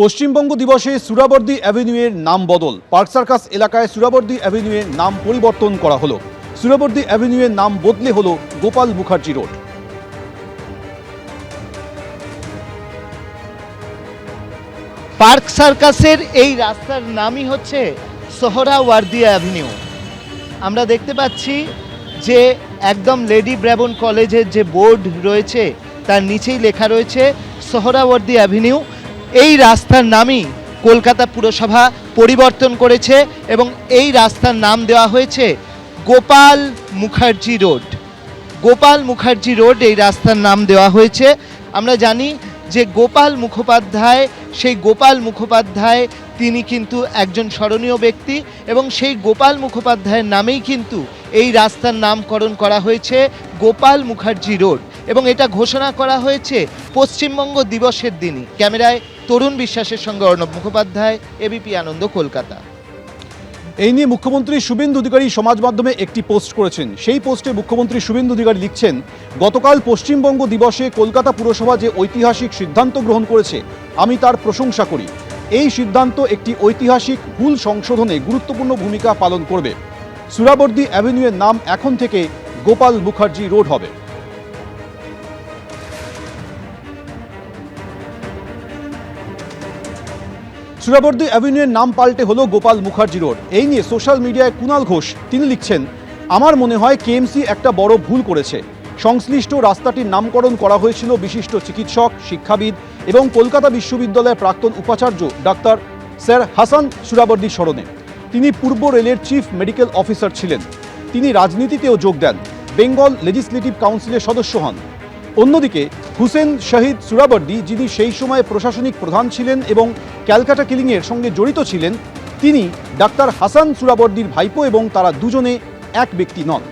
পশ্চিমবঙ্গ দিবসে সুরাবর্দী অ্যাভিনিউয়ের নাম বদল। পার্ক সার্কাস এলাকায় সুরাবর্দী অ্যাভিনিউয়ের নাম পরিবর্তন করা হলো। সুরাবর্দী অ্যাভিনিউয়ের নাম বদলে হলো গোপাল মুখার্জি রোড। পার্ক সার্কাসের এই রাস্তার নামই হচ্ছে সোহরাওয়ার্দী অ্যাভিনিউ। আমরা দেখতে পাচ্ছি যে একদম লেডি ব্র্যাবন কলেজের যে বোর্ড রয়েছে তার নিচেই লেখা রয়েছে সোহরাওয়ার্দী অ্যাভিনিউ। এই রাস্তার নামই কলকাতা পুরসভা পরিবর্তন করেছে এবং এই রাস্তার নাম দেওয়া হয়েছে গোপাল মুখার্জি রোড। গোপাল মুখার্জি রোড এই রাস্তার নাম দেওয়া হয়েছে। আমরা জানি যে গোপাল মুখোপাধ্যায়, সেই গোপাল মুখোপাধ্যায় তিনি কিন্তু একজন স্মরণীয় ব্যক্তি এবং সেই গোপাল মুখোপাধ্যায়ের নামেই কিন্তু এই রাস্তার নামকরণ করা হয়েছে গোপাল মুখার্জি রোড এবং এটা ঘোষণা করা হয়েছে পশ্চিমবঙ্গ দিবসের দিনই। ক্যামেরায় তরুণ বিশ্বাসের সঙ্গে অর্ণব মুখোপাধ্যায়, এবিপি আনন্দ, কলকাতা। এই নিয়ে মুখ্যমন্ত্রী শুভেন্দু অধিকারী সমাজ মাধ্যমে একটি পোস্ট করেছেন। সেই পোস্টে মুখ্যমন্ত্রী শুভেন্দু অধিকারী লিখছেন, গতকাল পশ্চিমবঙ্গ দিবসে কলকাতা পুরসভা যে ঐতিহাসিক সিদ্ধান্ত গ্রহণ করেছে আমি তার প্রশংসা করি। এই সিদ্ধান্ত একটি ঐতিহাসিক ভুল সংশোধনে গুরুত্বপূর্ণ ভূমিকা পালন করবে। সুরাবর্দী অ্যাভিনিউয়ের নাম এখন থেকে গোপাল মুখার্জি রোড হবে। সুরাবর্দী অ্যাভিনিউয়ের নাম পাল্টে হলো গোপাল মুখার্জি রোড। এই নিয়ে সোশ্যাল মিডিয়ায় কুণাল ঘোষ তিনি লিখছেন, আমার মনে হয় কেএমসি একটা বড় ভুল করেছে। সংশ্লিষ্ট রাস্তাটির নামকরণ করা হয়েছিল বিশিষ্ট চিকিৎসক, শিক্ষাবিদ এবং কলকাতা বিশ্ববিদ্যালয়ের প্রাক্তন উপাচার্য ডাক্তার স্যার হাসান সুরাবর্দীর স্মরণে। তিনি পূর্ব রেলের চিফ মেডিকেল অফিসার ছিলেন। তিনি রাজনীতিতেও যোগ দেন, বেঙ্গল লেজিসলেটিভ কাউন্সিলের সদস্য হন। অন্যদিকে হুসেন শহীদ সুরাবর্দী, যিনি সেই সময় প্রশাসনিক প্রধান ছিলেন এবং ক্যালকাটা কিলিংয়ের সঙ্গে জড়িত ছিলেন, তিনি ডাক্তার হাসান সুরাবর্দীর ভাইপো এবং তারা দুজনে এক ব্যক্তি নন।